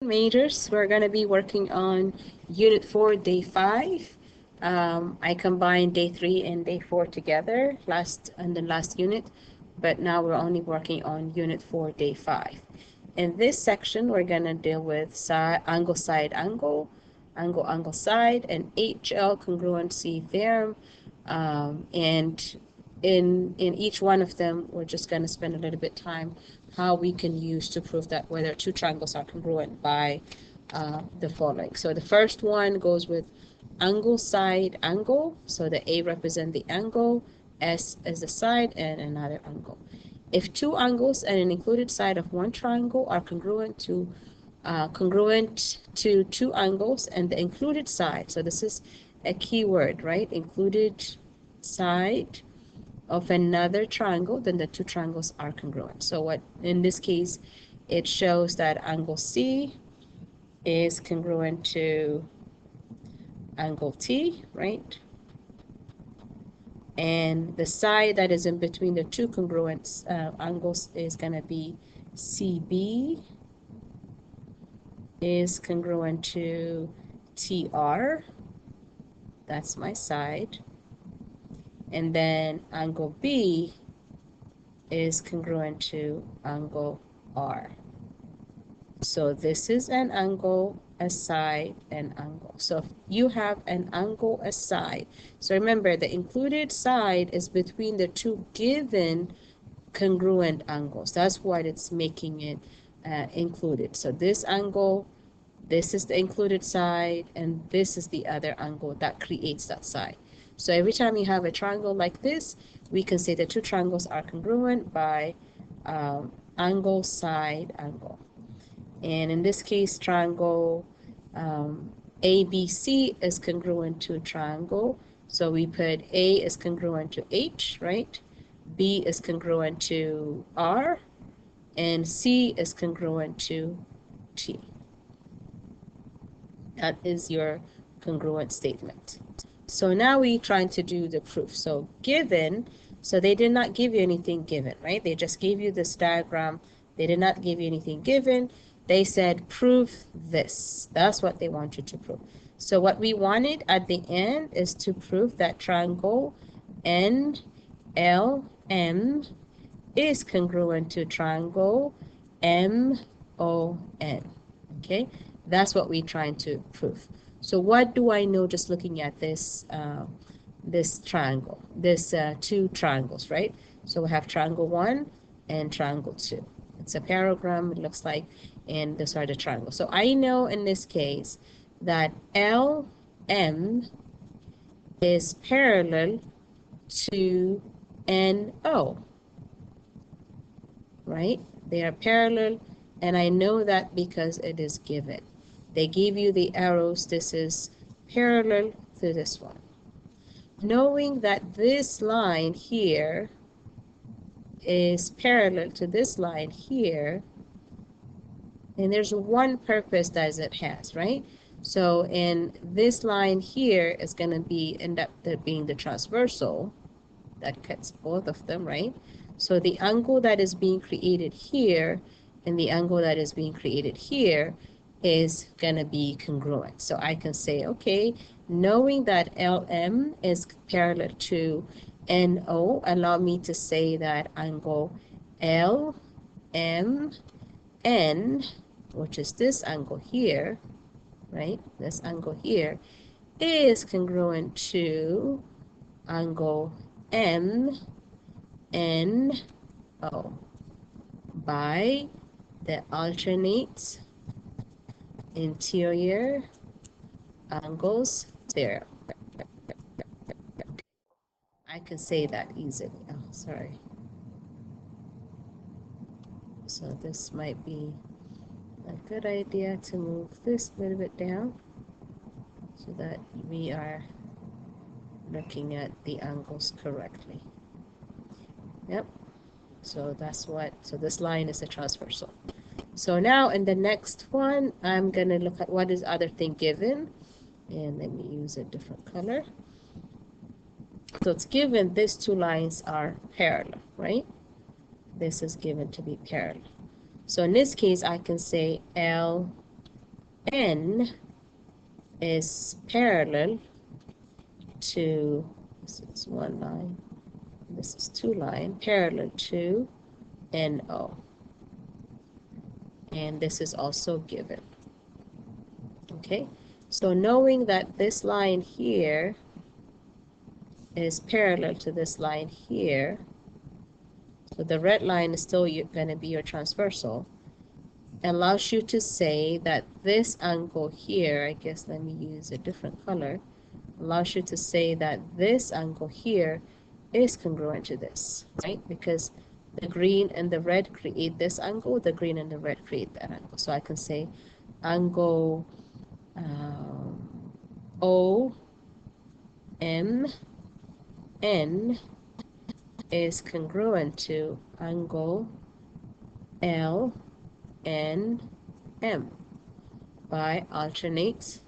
Majors, we're going to be working on Unit 4, Day 5. I combined Day 3 and Day 4 together in the last unit, but now we're only working on Unit 4, Day 5. In this section, we're going to deal with angle, side, angle, angle, side, and HL congruency theorem. And in each one of them, we're just going to spend a little bit time how we can use to prove that whether two triangles are congruent by the following. So the first one goes with angle, side, angle. So the A represents the angle, S is the side, and another angle. If two angles and an included side of one triangle are congruent to two angles and the included side, so this is a key word, right? Included side of another triangle, then the two triangles are congruent. So what in this case, it shows that angle C is congruent to angle T, right? And the side that is in between the two congruent angles is going to be CB is congruent to TR. That's my side. And then angle B is congruent to angle R. So this is an angle, a side, and angle. So if you have an angle, a side. So remember, the included side is between the two given congruent angles. That's what it's making it included. So this angle, this is the included side, and this is the other angle that creates that side. So every time you have a triangle like this, we can say the two triangles are congruent by angle, side, angle. And in this case, triangle ABC is congruent to triangle. So we put A is congruent to H, right? B is congruent to R, and C is congruent to T. That is your congruent statement. So now we're trying to do the proof. So given, so they did not give you anything given, right? They just gave you this diagram. They did not give you anything given. They said, prove this. That's what they want you to prove. So what we wanted at the end is to prove that triangle NLM is congruent to triangle MON. Okay, that's what we're trying to prove. So what do I know just looking at this this triangle, this two triangles, right? So we have triangle 1 and triangle 2. It's a parallelogram, it looks like, and these are the triangles. So I know in this case that LM is parallel to NO, right? They are parallel, and I know that because it is given. They give you the arrows. This is parallel to this one. Knowing that this line here is parallel to this line here, and there's one purpose that it has, right? So in this line here is going to be end up being the transversal that cuts both of them, right? So the angle that is being created here and the angle that is being created here is going to be congruent. So I can say, okay, knowing that LM is parallel to NO, allow me to say that angle LMN, which is this angle here, right? This angle here is congruent to angle MNO by the alternate interior angles there. I can say that easily. Oh, sorry. So this might be a good idea to move this a little bit down so that we are looking at the angles correctly. Yep. So that's what, so this line is a transversal. So now in the next one, I'm going to look at what is other thing given. And let me use a different color. So it's given these two lines are parallel, right? This is given to be parallel. So in this case, I can say LM N is parallel to, this is one line, this is two line, parallel to NO. And this is also given. Okay, so knowing that this line here is parallel to this line here, so the red line is still going to be your transversal, allows you to say that this angle here, I guess let me use a different color, allows you to say that this angle here is congruent to this, right? Because the green and the red create this angle, the green and the red create that angle. So I can say angle OMN is congruent to angle LNM by alternate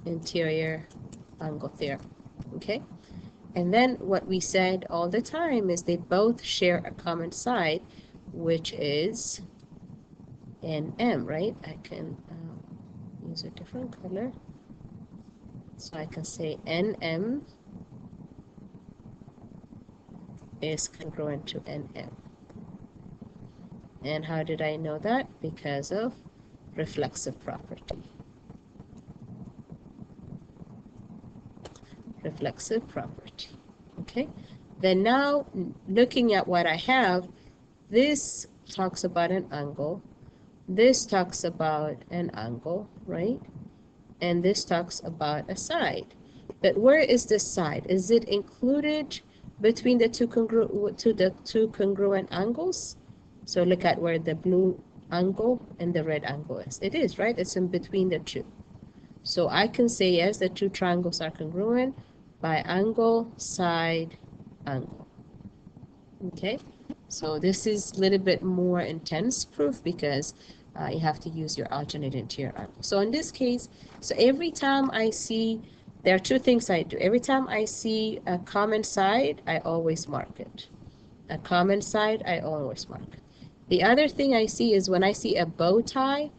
interior angle theorem. Okay, and then what we said all the time is they both share a common side, which is NM, right? I can use a different color, so I can say NM is congruent to NM. And how did I know that? Because of reflexive property. Reflexive property. Okay, then now looking at what I have, this talks about an angle, this talks about an angle, right? And this talks about a side. But where is this side? Is it included between the two congruent angles? So look at where the blue angle and the red angle is. It is, right? It's in between the two. So I can say, yes, the two triangles are congruent by angle, side, angle. Okay, so this is a little bit more intense proof because you have to use your alternate interior angle. So in this case, so every time I see, there are two things I do. Every time I see a common side, I always mark it. A common side, I always mark it. The other thing I see is when I see a bow tie,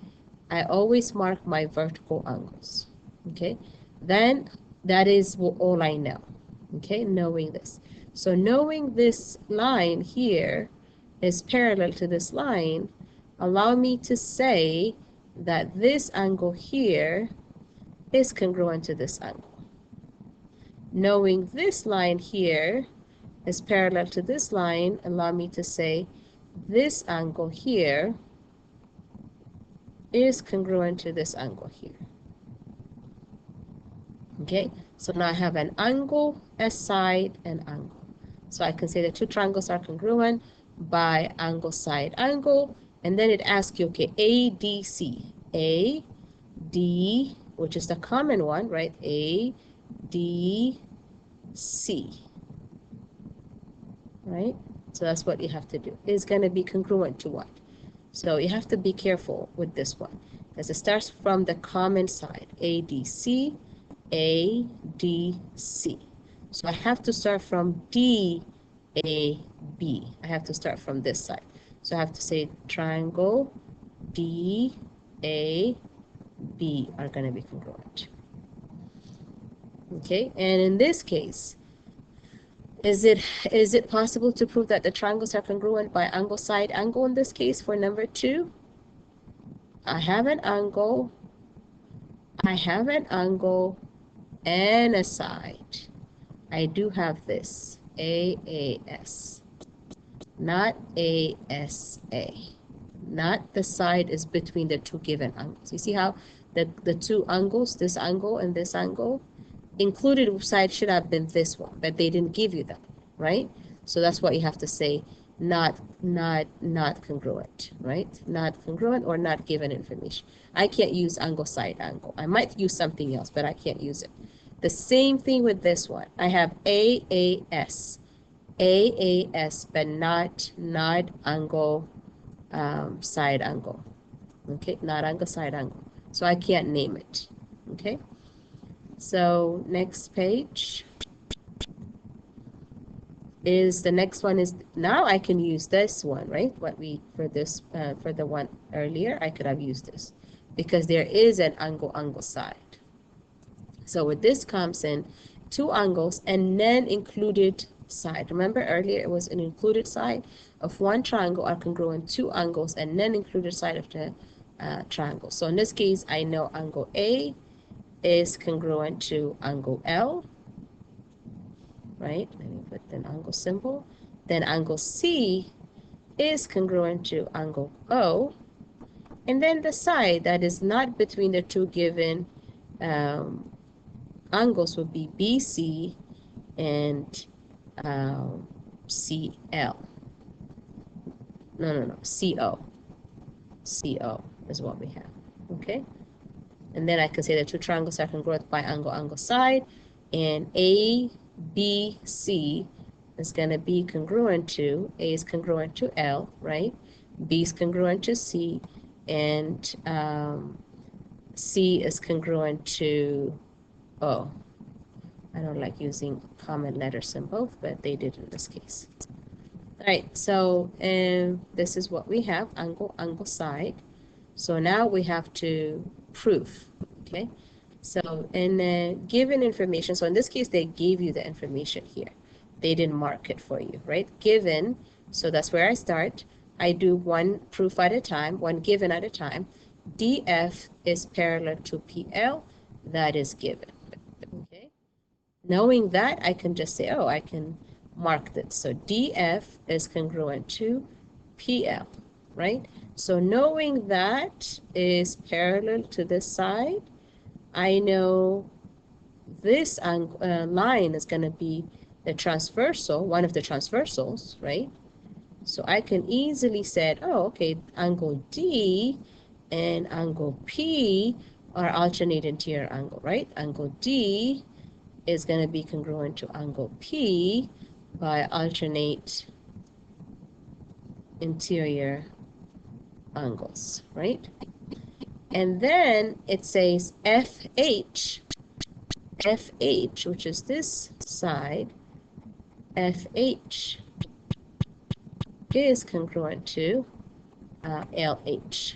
I always mark my vertical angles. Okay, then that is all I know. Okay, knowing this. So knowing this line here is parallel to this line, allow me to say that this angle here is congruent to this angle. Knowing this line here is parallel to this line, allow me to say this angle here is congruent to this angle here. Okay, so now I have an angle, a side, and angle. So I can say the two triangles are congruent by angle, side, angle, and then it asks you, okay, ADC, AD, which is the common one, right? ADC, right? So that's what you have to do. It's going to be congruent to what? So you have to be careful with this one, because it starts from the common side, ADC, ADC. So I have to start from DAB. I have to start from this side. So I have to say triangle DAB are going to be congruent. Okay, and in this case, is it possible to prove that the triangles are congruent by angle, side, angle in this case for number 2? I have an angle, and a side. I do have this, AAS, not ASA. Not the side is between the two given angles. You see how the two angles, this angle and this angle, included side should have been this one, but they didn't give you that, right? So that's what you have to say, not congruent, right? Not congruent or not given information. I can't use angle, side, angle. I might use something else, but I can't use it. The same thing with this one. I have AAS, but not angle, side angle. Okay, not angle, side angle. So I can't name it. Okay. So next page is the next one is now I can use this one, right? What we for this for the one earlier I could have used this. because there is an angle side. So with this comes in two angles and then included side. Remember earlier it was an included side of one triangle are congruent two angles and then included side of the triangle. So in this case, I know angle A is congruent to angle L, right? Let me put the angle symbol. Then angle C is congruent to angle O. And then the side that is not between the two given angles would be BC and CL. No, CO. CO is what we have, okay? And then I can say the two triangles are congruent by angle side, and A, B, C is going to be congruent to, A is congruent to L, right? B is congruent to C, and C is congruent to O. I don't like using common letter symbols, but they did in this case. All right, so this is what we have, angle side. So now we have to prove, okay? So in given information, so in this case, they gave you the information here. They didn't mark it for you, right? Given, so that's where I start. I do one proof at a time, one given at a time. DF is parallel to PL, that is given, okay? Knowing that, I can just say, oh, I can mark this. So DF is congruent to PL, right? So knowing that is parallel to this side, I know this line is going to be the transversal, one of the transversals, right? So I can easily say, oh, okay, angle D and angle P are alternate interior angle, right? Angle D is going to be congruent to angle P by alternate interior angles, right? And then it says FH, which is this side, FH is congruent to LH.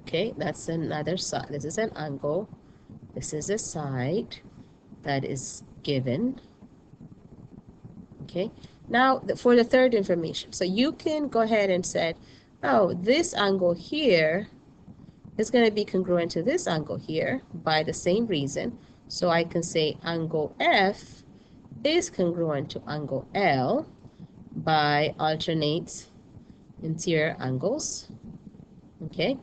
Okay, that's another side. This is an angle. This is a side that is given. Okay, now for the third information. So you can go ahead and say, oh, this angle here is going to be congruent to this angle here by the same reason. So I can say angle F is congruent to angle L by alternate interior angles. Okay,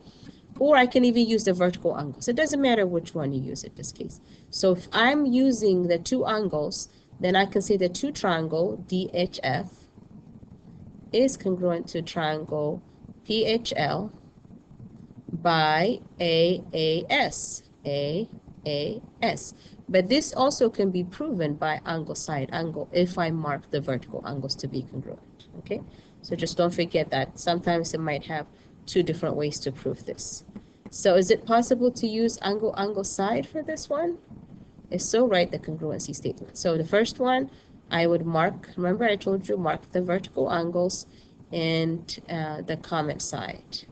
or I can even use the vertical angles. It doesn't matter which one you use in this case. So if I'm using the two angles, then I can say the two triangle DHF is congruent to triangle PHL by AAS. AAS. But this also can be proven by angle side angle if I mark the vertical angles to be congruent. Okay, so just don't forget that sometimes it might have two different ways to prove this. So is it possible to use angle side for this one? If so, write the congruency statement. So the first one, I would mark, remember I told you, mark the vertical angles and the comment side.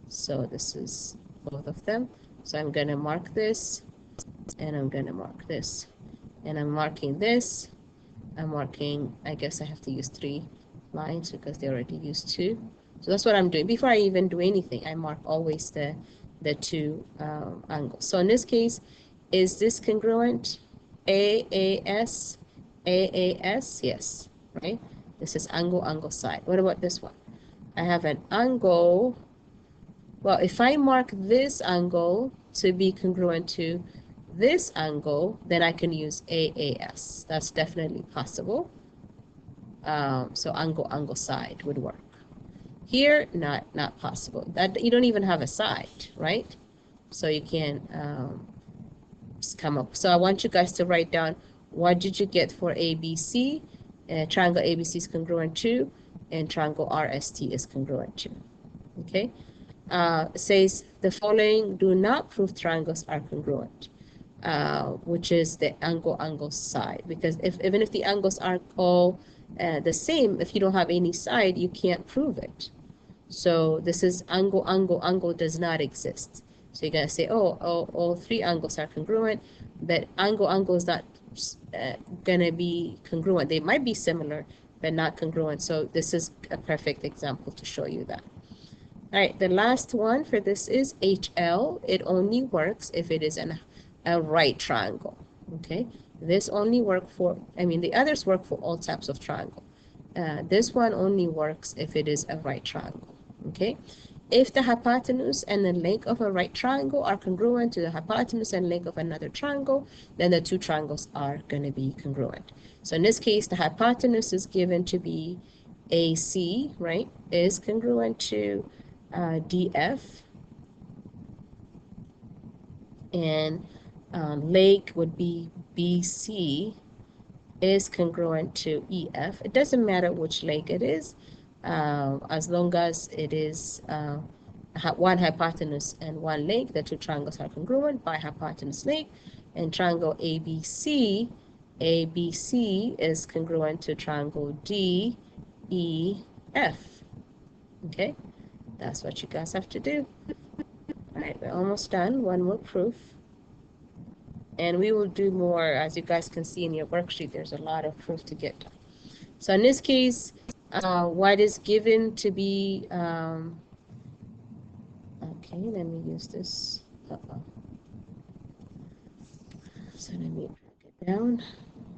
So this is both of them. So I'm going to mark this, and I'm going to mark this. And I'm marking this. I'm marking, I guess I have to use 3 lines because they already used 2. So that's what I'm doing. Before I even do anything, I mark always the 2 angles. So in this case, is this congruent? AAS? AAS? Yes, right? This is angle side. What about this one? I have an angle. Well, if I mark this angle to be congruent to this angle, then I can use AAS. That's definitely possible. So angle side would work. Here, not possible. That you don't even have a side, right? So you can just come up. So I want you guys to write down what did you get for ABC. Triangle ABC is congruent to, and triangle RST is congruent to. Okay. It says the following do not prove triangles are congruent, which is the angle side, because even if the angles are all the same, if you don't have any side, you can't prove it. So this is angle does not exist. So you're going to say, oh, all three angles are congruent, but angle is not going to be congruent. They might be similar, but not congruent. So this is a perfect example to show you that. All right, the last one for this is HL. It only works if it is a right triangle. Okay, this only works for, the others work for all types of triangle. This one only works if it is a right triangle. Okay, if the hypotenuse and the length of a right triangle are congruent to the hypotenuse and length of another triangle, then the two triangles are going to be congruent. So in this case, the hypotenuse is given to be AC, right, is congruent to DF, and leg would be BC is congruent to EF. It doesn't matter which leg it is, as long as it is one hypotenuse and one leg, the two triangles are congruent by hypotenuse leg. And triangle ABC is congruent to triangle DEF. Okay, that's what you guys have to do. All right, we're almost done. One more proof. And we will do more, as you guys can see in your worksheet, there's a lot of proof to get done. So in this case, what is given to be, okay, let me use this. So let me break it down.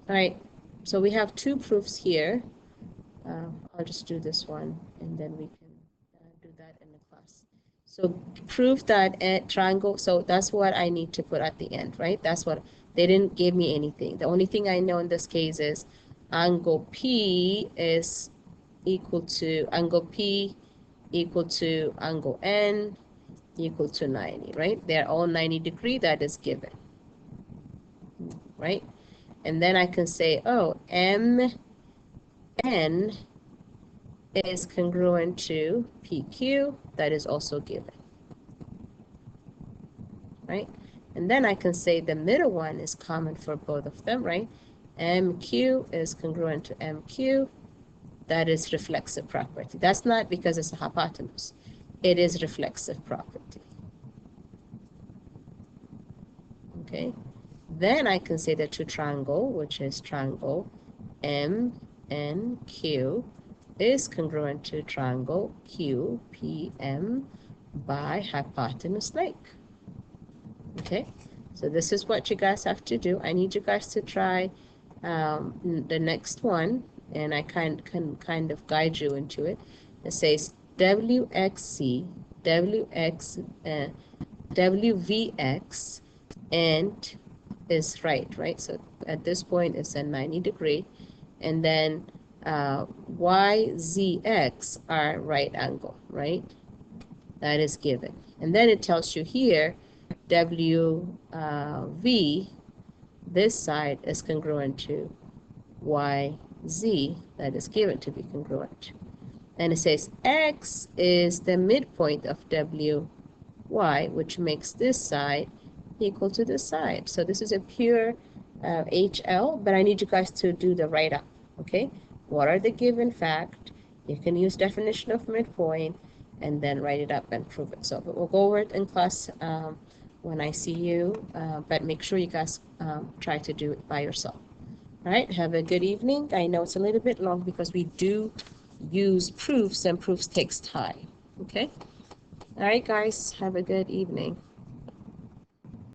All right, so we have two proofs here. I'll just do this one, and then we can do that in the class. So prove that a triangle, so that's what I need to put at the end, right? That's what, they didn't give me anything. The only thing I know in this case is angle P is equal to, angle P equal to angle N equal to 90, right? They're all 90 degrees, that is given, right? And then I can say, oh, MN is congruent to PQ, that is also given, right? And then I can say the middle one is common for both of them, right? MQ is congruent to MQ, that is reflexive property. That's not because it's a hypotenuse. It is reflexive property. Okay? Then I can say the two triangle, which is triangle MNQ, is congruent to triangle QPM by hypotenuse leg. Okay, so this is what you guys have to do. I need you guys to try the next one, and I can kind of guide you into it. It says WXC, WVX, and is right? So at this point, it's a 90 degree. And then YZX are right angle, right? That is given. And then it tells you here, WV, this side is congruent to YZ, that is given to be congruent. And it says X is the midpoint of WY, which makes this side equal to this side. So this is a pure HL, but I need you guys to do the write-up, okay? What are the given fact? You can use definition of midpoint and then write it up and prove it. So we'll go over it in class when I see you, but make sure you guys try to do it by yourself. All right, have a good evening. I know it's a little bit long because we do use proofs, and proofs takes time, okay? All right, guys, have a good evening.